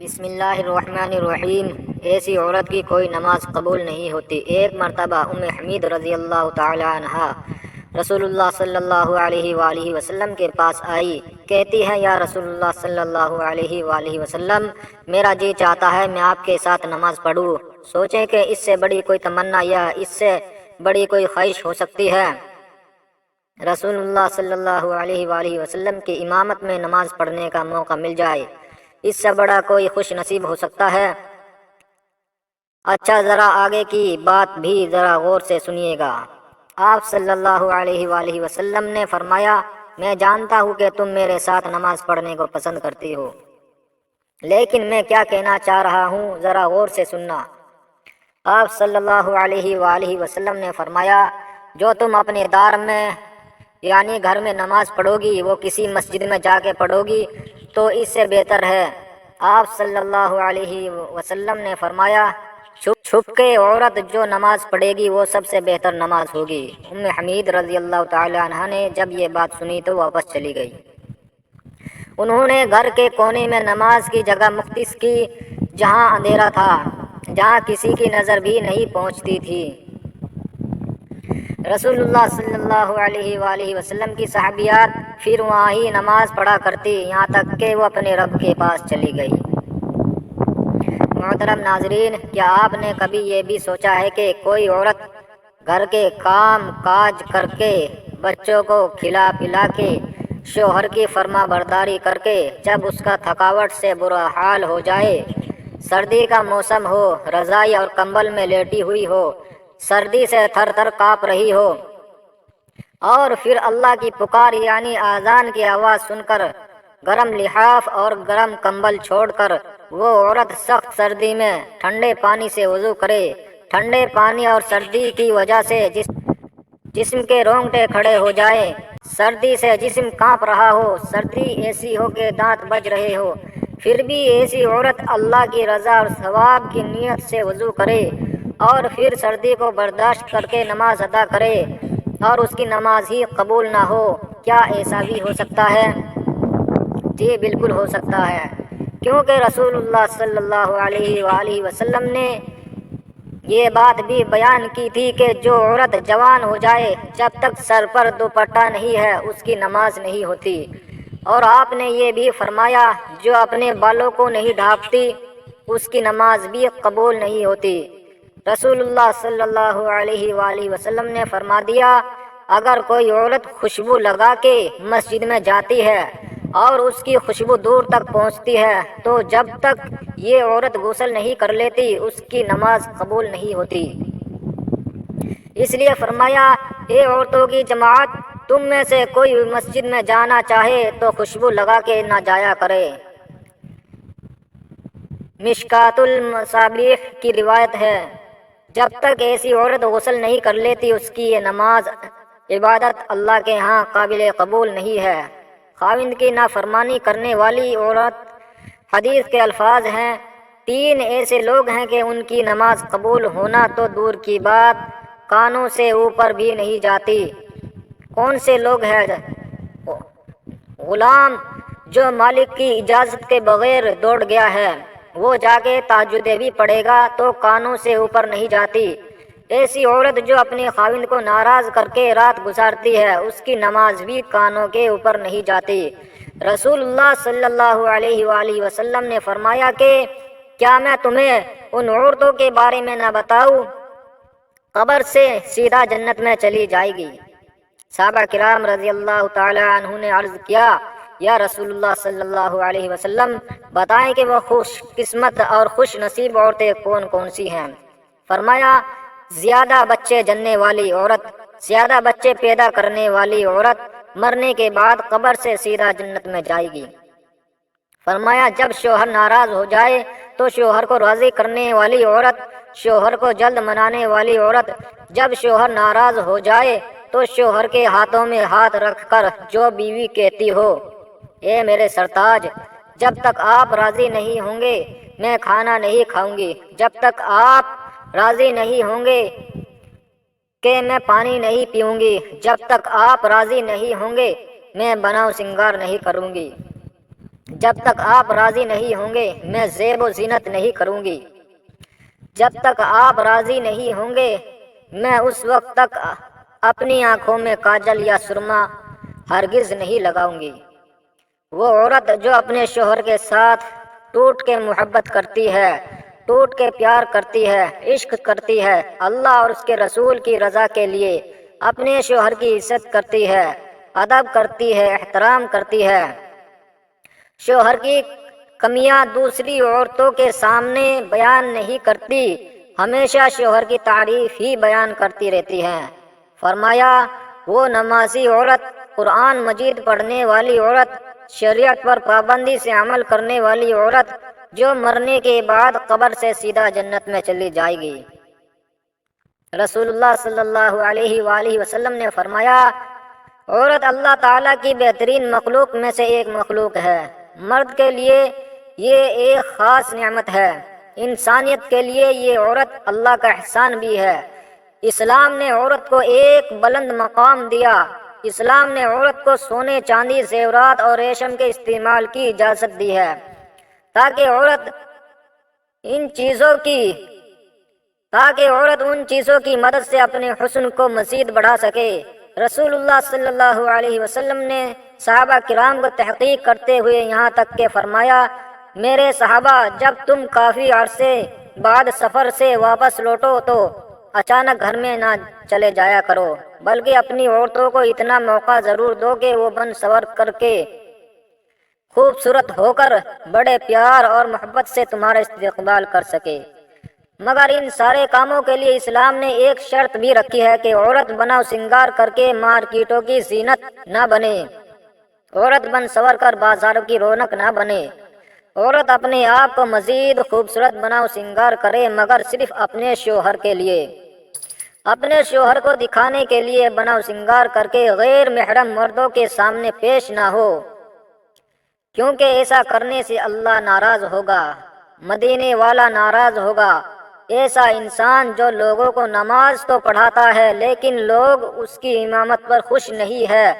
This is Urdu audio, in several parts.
بسم اللہ الرحمن الرحیم۔ ایسی عورت کی کوئی نماز قبول نہیں ہوتی۔ ایک مرتبہ ام حمید رضی اللہ تعالی عنہا رسول اللہ صلی اللہ علیہ وآلہ وسلم کے پاس آئی، کہتی ہے یا رسول اللہ صلی اللہ علیہ وآلہ وسلم، میرا جی چاہتا ہے میں آپ کے ساتھ نماز پڑھوں۔ سوچیں کہ اس سے بڑی کوئی تمنا یا اس سے بڑی کوئی خواہش ہو سکتی ہے؟ رسول اللہ صلی اللہ علیہ وآلہ وسلم کی امامت میں نماز پڑھنے کا موقع مل جائے، اس سے بڑا کوئی خوش نصیب ہو سکتا ہے؟ اچھا، ذرا آگے کی بات بھی ذرا غور سے سنیے گا۔ آپ صلی اللہ علیہ وآلہ وسلم نے فرمایا، میں جانتا ہوں کہ تم میرے ساتھ نماز پڑھنے کو پسند کرتی ہو، لیکن میں کیا کہنا چاہ رہا ہوں ذرا غور سے سننا۔ آپ صلی اللہ علیہ وآلہ وسلم نے فرمایا، جو تم اپنے دار میں یعنی گھر میں نماز پڑھو گی وہ کسی مسجد میں جا کے پڑھو گی تو اس سے بہتر ہے۔ آپ صلی اللہ علیہ وسلم نے فرمایا، چھپ کے عورت جو نماز پڑھے گی وہ سب سے بہتر نماز ہوگی۔ ام حمید رضی اللہ تعالی عنہ نے جب یہ بات سنی تو واپس چلی گئی۔ انہوں نے گھر کے کونے میں نماز کی جگہ مختص کی جہاں اندھیرا تھا، جہاں کسی کی نظر بھی نہیں پہنچتی تھی۔ رسول اللہ صلی اللہ علیہ وآلہ وسلم کی صحابیات پھر وہاں ہی نماز پڑھا کرتی یہاں تک کہ وہ اپنے رب کے پاس چلی گئی۔ محترم ناظرین، کیا آپ نے کبھی یہ بھی سوچا ہے کہ کوئی عورت گھر کے کام کاج کر کے، بچوں کو کھلا پلا کے، شوہر کی فرما برداری کر کے، جب اس کا تھکاوٹ سے برا حال ہو جائے، سردی کا موسم ہو، رضائی اور کمبل میں لیٹی ہوئی ہو، سردی سے تھر تھر کانپ رہی ہو، اور پھر اللہ کی پکار یعنی اذان کی آواز سن کر گرم لحاف اور گرم کمبل چھوڑ کر وہ عورت سخت سردی میں ٹھنڈے پانی سے وضو کرے، ٹھنڈے پانی اور سردی کی وجہ سے جسم کے رونگٹے کھڑے ہو جائیں، سردی سے جسم کانپ رہا ہو، سردی ایسی ہو کہ دانت بج رہے ہو، پھر بھی ایسی عورت اللہ کی رضا اور ثواب کی نیت سے وضو کرے اور پھر سردی کو برداشت کر کے نماز ادا کرے اور اس کی نماز ہی قبول نہ ہو، کیا ایسا بھی ہو سکتا ہے؟ جی بالکل ہو سکتا ہے، کیونکہ رسول اللہ صلی اللہ علیہ وآلہ وسلم نے یہ بات بھی بیان کی تھی کہ جو عورت جوان ہو جائے جب تک سر پر دوپٹہ نہیں ہے اس کی نماز نہیں ہوتی، اور آپ نے یہ بھی فرمایا جو اپنے بالوں کو نہیں ڈھانپتی اس کی نماز بھی قبول نہیں ہوتی۔ رسول اللہ صلی اللہ علیہ وآلہ وسلم نے فرما دیا، اگر کوئی عورت خوشبو لگا کے مسجد میں جاتی ہے اور اس کی خوشبو دور تک پہنچتی ہے تو جب تک یہ عورت غسل نہیں کر لیتی اس کی نماز قبول نہیں ہوتی۔ اس لیے فرمایا، اے عورتوں کی جماعت، تم میں سے کوئی مسجد میں جانا چاہے تو خوشبو لگا کے نہ جایا کرے۔ مشکات المصابیح کی روایت ہے، جب تک ایسی عورت غسل نہیں کر لیتی اس کی یہ نماز عبادت اللہ کے ہاں قابل قبول نہیں ہے۔ خاوند کی نافرمانی کرنے والی عورت، حدیث کے الفاظ ہیں، تین ایسے لوگ ہیں کہ ان کی نماز قبول ہونا تو دور کی بات کانوں سے اوپر بھی نہیں جاتی۔ کون سے لوگ ہیں؟ غلام جو مالک کی اجازت کے بغیر دوڑ گیا ہے، وہ جا کے تہجد بھی پڑھے گا تو کانوں سے اوپر نہیں جاتی۔ ایسی عورت جو اپنے خاوند کو ناراض کر کے رات گزارتی ہے اس کی نماز بھی کانوں کے اوپر نہیں جاتی۔ رسول اللہ صلی اللہ علیہ وآلہ وسلم نے فرمایا کہ کیا میں تمہیں ان عورتوں کے بارے میں نہ بتاؤں؟ قبر سے سیدھا جنت میں چلی جائے گی۔ صحابہ کرام رضی اللہ تعالی عنہ نے عرض کیا، یا رسول اللہ صلی اللہ علیہ وسلم، بتائیں کہ وہ خوش قسمت اور خوش نصیب عورتیں کون کون سی ہیں؟ فرمایا، زیادہ بچے جننے والی عورت، زیادہ بچے پیدا کرنے والی عورت مرنے کے بعد قبر سے سیدھا جنت میں جائے گی۔ فرمایا، جب شوہر ناراض ہو جائے تو شوہر کو راضی کرنے والی عورت، شوہر کو جلد منانے والی عورت، جب شوہر ناراض ہو جائے تو شوہر کے ہاتھوں میں ہاتھ رکھ کر جو بیوی کہتی ہو، اے میرے سرتاج، جب تک آپ راضی نہیں ہوں گے میں کھانا نہیں کھاؤں گی، جب تک آپ راضی نہیں ہوں گے کہ میں پانی نہیں پیوں گی، جب تک آپ راضی نہیں ہوں گے میں بناؤ سنگار نہیں کروں گی۔ جب تک آپ راضی نہیں ہوں گے میں زیب و زینت نہیں کروں گی، جب تک آپ راضی نہیں ہوں گے میں اس وقت تک اپنی آنکھوں میں کاجل یا سرما ہرگز نہیں لگاؤں گی۔ وہ عورت جو اپنے شوہر کے ساتھ ٹوٹ کے محبت کرتی ہے، ٹوٹ کے پیار کرتی ہے، عشق کرتی ہے، اللہ اور اس کے رسول کی رضا کے لیے اپنے شوہر کی عزت کرتی ہے، ادب کرتی ہے، احترام کرتی ہے، شوہر کی کمیاں دوسری عورتوں کے سامنے بیان نہیں کرتی، ہمیشہ شوہر کی تعریف ہی بیان کرتی رہتی ہے۔ فرمایا وہ نمازی عورت، قرآن مجید پڑھنے والی عورت، شریعت پر پابندی سے عمل کرنے والی عورت جو مرنے کے بعد قبر سے سیدھا جنت میں چلی جائے گی۔ رسول اللہ صلی اللہ علیہ وآلہ وسلم نے فرمایا عورت اللہ تعالیٰ کی بہترین مخلوق میں سے ایک مخلوق ہے۔ مرد کے لیے یہ ایک خاص نعمت ہے، انسانیت کے لیے یہ عورت اللہ کا احسان بھی ہے۔ اسلام نے عورت کو ایک بلند مقام دیا، اسلام نے عورت کو سونے چاندی زیورات اور ریشم کے استعمال کی اجازت دی ہے تاکہ عورت ان چیزوں کی مدد سے اپنے حسن کو مزید بڑھا سکے۔ رسول اللہ صلی اللہ علیہ وسلم نے صحابہ کرام کو تحقیق کرتے ہوئے یہاں تک کہ فرمایا میرے صحابہ جب تم کافی عرصے بعد سفر سے واپس لوٹو تو اچانک گھر میں نہ چلے جایا کرو، بلکہ اپنی عورتوں کو اتنا موقع ضرور دو کہ وہ بن سور کر کے خوبصورت ہو کر بڑے پیار اور محبت سے تمہارا استقبال کر سکے۔ مگر ان سارے کاموں کے لیے اسلام نے ایک شرط بھی رکھی ہے کہ عورت بناؤ سنگار کر کے مارکیٹوں کی زینت نہ بنے، عورت بن سور کر بازاروں کی رونق نہ بنے۔ عورت اپنے آپ کو مزید خوبصورت بناؤ سنگار کرے مگر صرف اپنے شوہر کے لیے، اپنے شوہر کو دکھانے کے لیے بناؤ سنگار کر کے غیر محرم مردوں کے سامنے پیش نہ ہو، کیونکہ ایسا کرنے سے اللہ ناراض ہوگا، مدینے والا ناراض ہوگا۔ ایسا انسان جو لوگوں کو نماز تو پڑھاتا ہے لیکن لوگ اس کی امامت پر خوش نہیں ہے،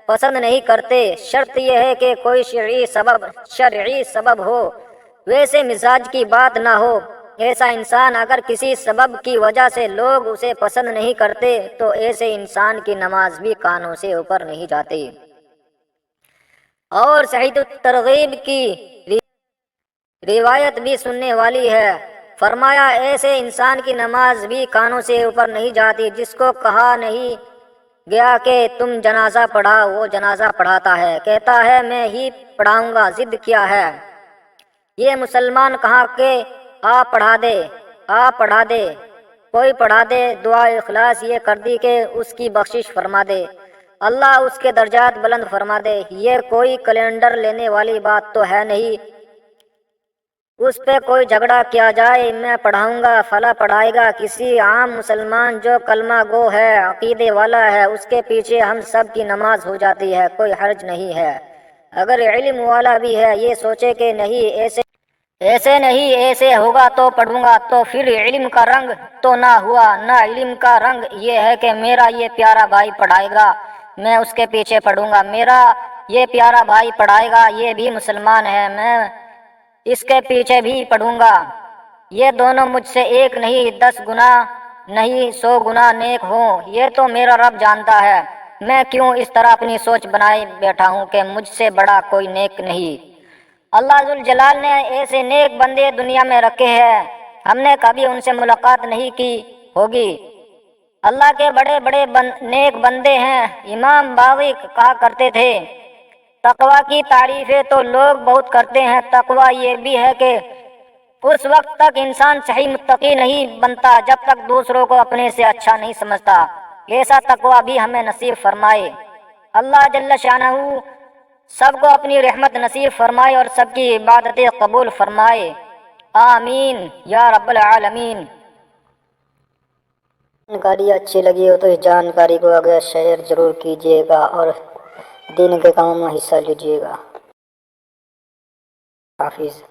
پسند نہیں کرتے، شرط یہ ہے کہ کوئی شرعی سبب ہو، ویسے مزاج کی بات نہ ہو۔ ایسا انسان اگر کسی سبب کی وجہ سے لوگ اسے پسند نہیں کرتے تو ایسے انسان کی نماز بھی کانوں سے اوپر نہیں جاتی۔ اور صحیح الترغیب کی روایت بھی سننے والی ہے، فرمایا ایسے انسان کی نماز بھی کانوں سے اوپر نہیں جاتی جس کو کہا نہیں گیا کہ تم جنازہ پڑھاؤ، وہ جنازہ پڑھاتا ہے، کہتا ہے میں ہی پڑھاؤں گا، ضد کیا ہے یہ مسلمان کہاں کہ آپ پڑھا دے، کوئی پڑھا دے، دعا اخلاص یہ کر دی کہ اس کی بخشش فرما دے، اللہ اس کے درجات بلند فرما دے۔ یہ کوئی کیلنڈر لینے والی بات تو ہے نہیں، اس پہ کوئی جھگڑا کیا جائے میں پڑھاؤں گا، فلاں پڑھائے گا۔ کسی عام مسلمان جو کلمہ گو ہے، عقیدے والا ہے، اس کے پیچھے ہم سب کی نماز ہو جاتی ہے، کوئی حرج نہیں ہے۔ اگر علم والا بھی ہے یہ سوچے کہ نہیں ایسے نہیں، ایسے ہوگا تو پڑھوں گا، تو پھر علم کا رنگ تو نہ ہوا، نہ علم کا رنگ یہ ہے کہ میرا یہ پیارا بھائی پڑھائے گا میں اس کے پیچھے پڑھوں گا، میرا یہ پیارا بھائی پڑھائے گا یہ بھی مسلمان ہے میں اس کے پیچھے بھی پڑھوں گا، یہ دونوں مجھ سے ایک نہیں 10 گنا نہیں 100 گنا نیک ہوں، یہ تو میرا رب جانتا ہے، میں کیوں اس طرح اپنی سوچ بنائے بیٹھا ہوں کہ مجھ سے بڑا کوئی نیک نہیں۔ اللہ ذوالجلال نے ایسے نیک بندے دنیا میں رکھے ہیں، ہم نے کبھی ان سے ملاقات نہیں کی ہوگی۔ اللہ کے بڑے بڑے نیک بندے ہیں۔ امام باغی کہا کرتے تھے تقویٰ کی تعریفیں تو لوگ بہت کرتے ہیں، تقویٰ یہ بھی ہے کہ اس وقت تک انسان صحیح متقی نہیں بنتا جب تک دوسروں کو اپنے سے اچھا نہیں سمجھتا، ایسا تقویٰ بھی ہمیں نصیب فرمائے۔ اللہ جل شانہ سب کو اپنی رحمت نصیب فرمائے اور سب کی عبادتیں قبول فرمائے، آمین یا رب العالمین۔ جانکاری اچھی لگی ہو تو اس جانکاری کو آگے شیئر ضرور کیجیے گا اور دین کے کاموں میں حصہ لیجیے گا۔ حافظ۔